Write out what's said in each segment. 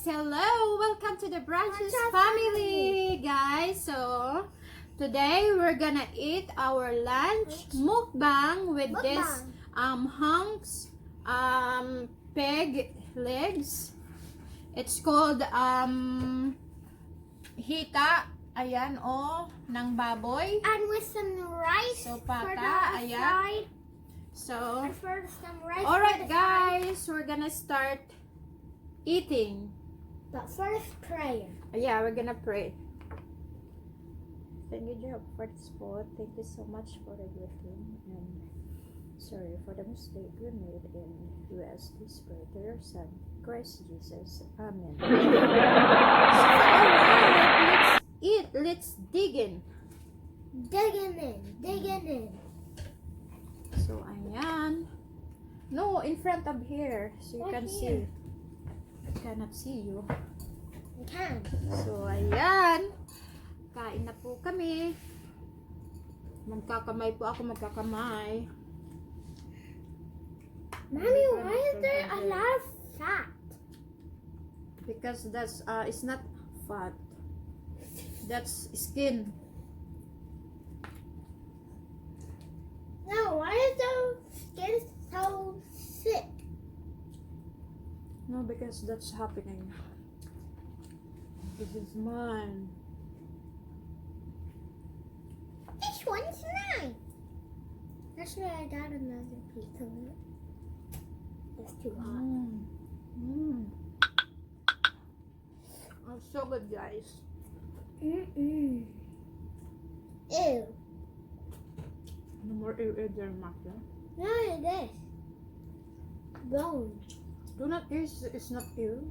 Hello! Welcome to the Branches family, guys. So, today we're gonna eat our lunch mukbang with this Honks pig legs. It's called hita. Ayan, ng baboy. And with some rice So, for the pata, ayan. side. So, And for some rice alright for the guys, we're gonna start eating. But first, prayer. Yeah, we're gonna pray. Thank you, Job, for this food. Thank you so much for everything. And sorry for the mistake we made in US. This prayer to your Son, Christ Jesus. Amen. So, alright, let's eat. Let's dig in. Digging in. So, ayan. No, in front of here. So you Right can here. see. I cannot see you. You can. So, ayan. Kain na po kami. Magkakamay po ako, magkakamay. Mommy, why is there a lot of fat? Because that's, it's not fat. That's skin. No, why is the skin so thick? No, because that's happening. This is mine. This one's mine. Actually, I got another piece of it. It's too hot. It's so good, guys. Ew. No more eat there, Marc. No, it is. Bone. Do not eat. It's not ill.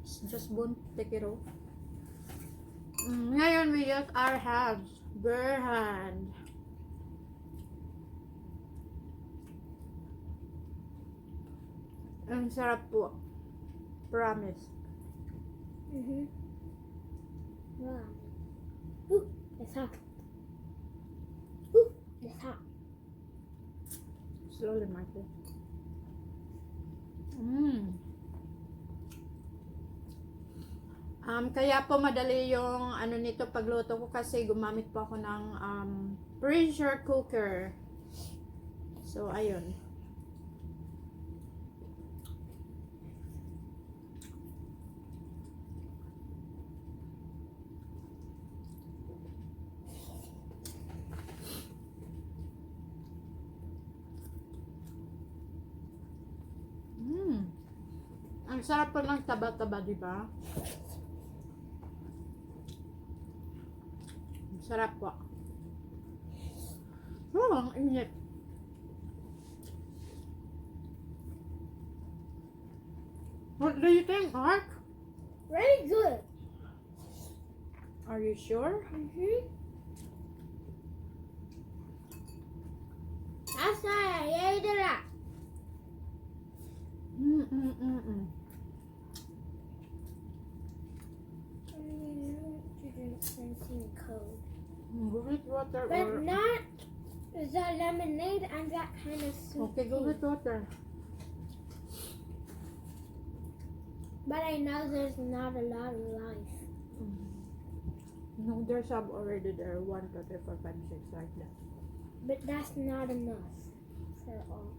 It's just bone. Take it off. Ngayon, we use our hands. Bare hand. Ang sarap po. Promise. Wow. Ooh, it's hot. Ooh, it's hot. Slowly, Marco. Kaya po madali yung ano nito pagluto ko kasi gumamit po ako ng pressure cooker. So, ayun. Ang sarap po ng taba-taba, di ba? Ang sarap po. Oh, ang init. What do you think, Marc? Very good. Are you sure? That's why I ate it up. Something cold. Go with water But or... not the lemonade and that kind of soup. Okay, go with water. But I know there's not a lot of life. No, there's some already there. 1, 2, 3, 4, 5, 6, like that. But that's not enough for all.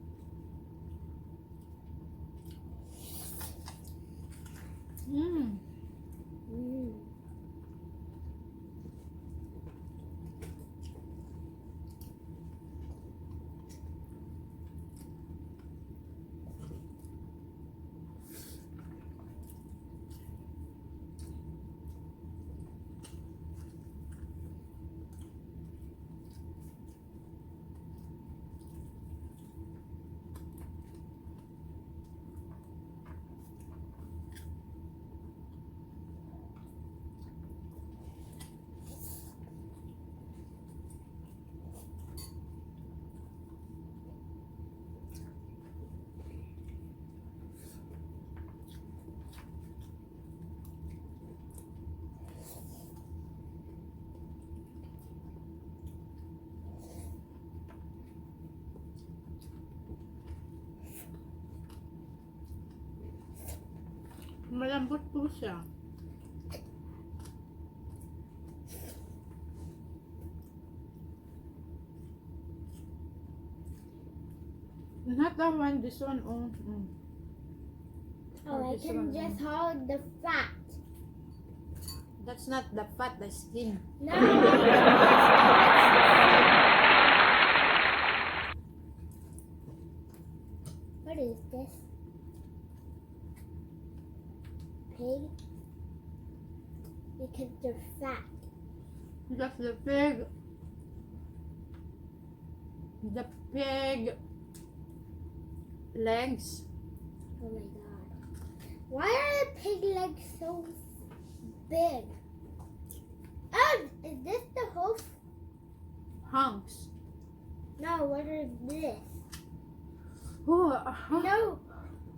Malambot po siya. Not that one, this one. Oh, Oh, I this can one. just hold the fat. That's not the fat, the skin. No. What is this? Pig? Because they're fat. That's the pig. The pig legs. Oh my god. Why are the pig legs so big? Oh, is this the hoof? Honks. No, what is this? Oh, No,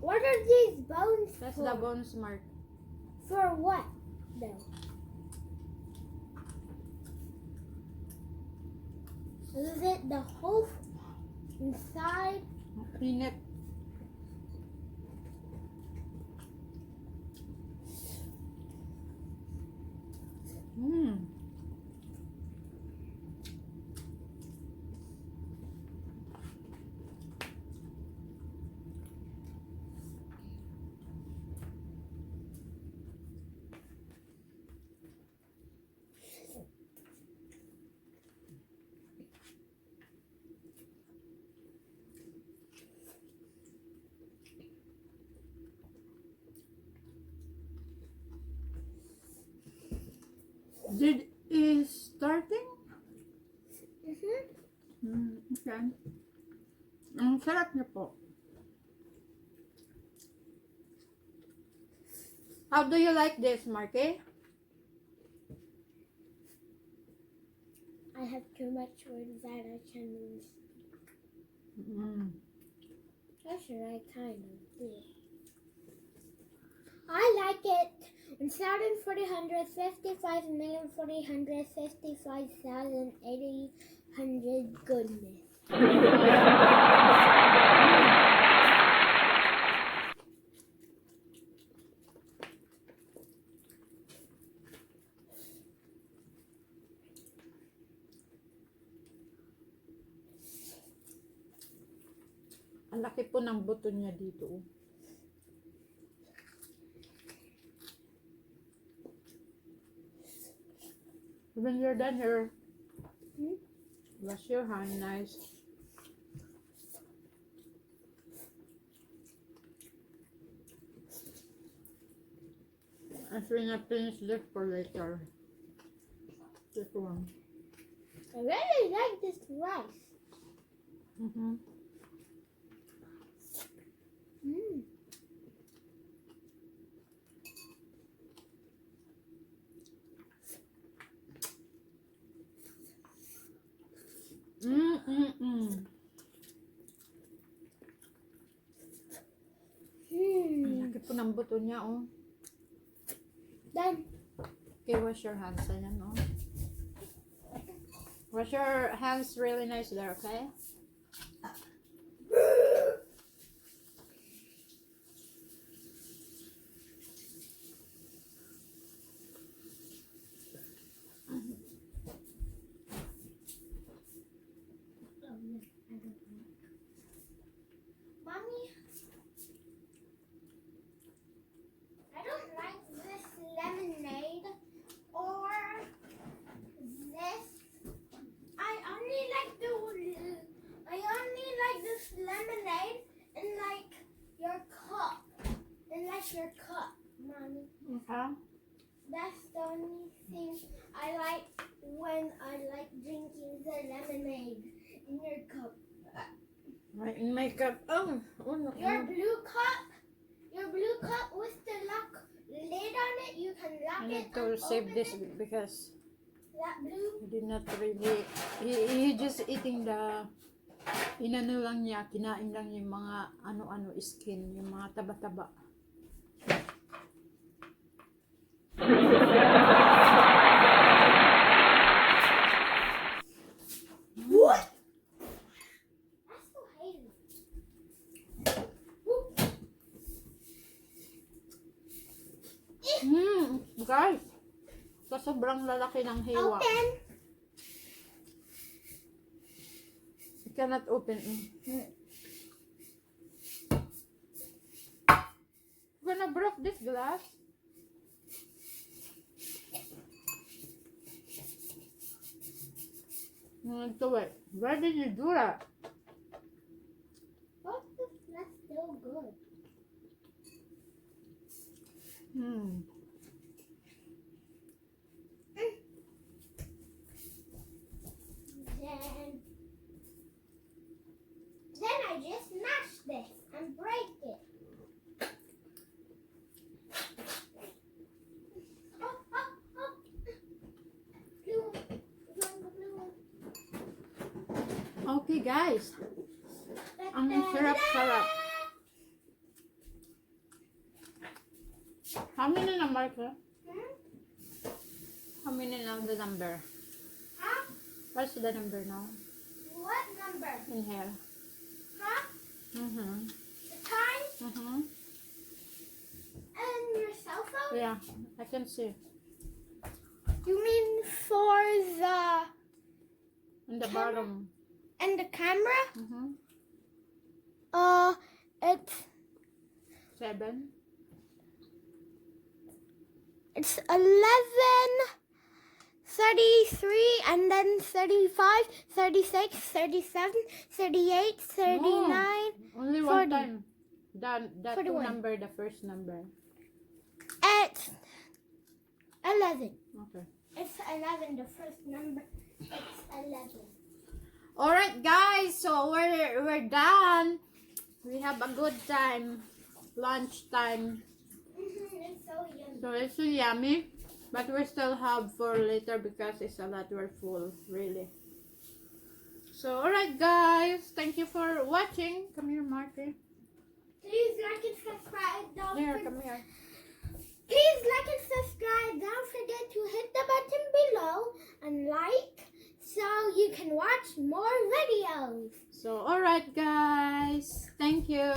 what are these bones that's for? the bones, Mark. For what? No. Is it the hoof inside? Clean it. Did is starting? Okay. Ang sarap niya po. How do you like this, Marky? I have too much words that I can use. How should I kind of do it? I like it. 1,000, 400, 55 million, 455,000, 800, goodness. Ang laki po ng buto niya dito. When you're done here, wash your hand nice. I'm gonna finish this for later. This one. I really like this rice. Ang laki po ng buto niya, oh. Done. Okay, wash your hands. Ayan, oh. Wash your hands really nice there, okay? Mommy, I don't like this lemonade or this. I only like this lemonade and like your cup. Mommy. Okay. That's the only thing I like when I like drinking the lemonade in your cup. Right, in my cup. Oh, no. Your blue cup with the lock lid on it, you can lock I it need and to save open this it. because That blue. he did not really, he just eating the, inano lang niya, kinain lang yung mga ano-ano skin, yung mga taba-taba. What? I still hate it. Guys, sa sobrang lalaki ng hiwa. Open. You cannot open it. You're gonna break this glass. Do it. Why did you do that? What's this? That's still good. Then I just smash this and break it. Oh, oh, oh. Blue, blue, blue. Okay guys. Ang sarap-sarap. How many na Marc? How many now the number? Huh? What's the number now? What number? In here. Huh? Mm-hmm. The time? Mm-hmm. And your cell phone? Yeah, I can see. You mean for the In the Camera? bottom. and the camera? Mm-hmm. It's 11:33 and then 35, 36, 37, 38, 39. Only one 40. time. That two 41. number, the first number. It's 11. Okay. It's 11, the first number. It's 11. Alright guys, so we're done. We have a good time. Lunch time. It's so yummy. So it's so yummy. But we still have for later because it's a lot, we're full, really. So alright guys, thank you for watching. Come here, Marky. Please like and subscribe. Come here. Please like and subscribe. Don't forget to hit the button below and like so you can watch more videos. So alright guys, thank you.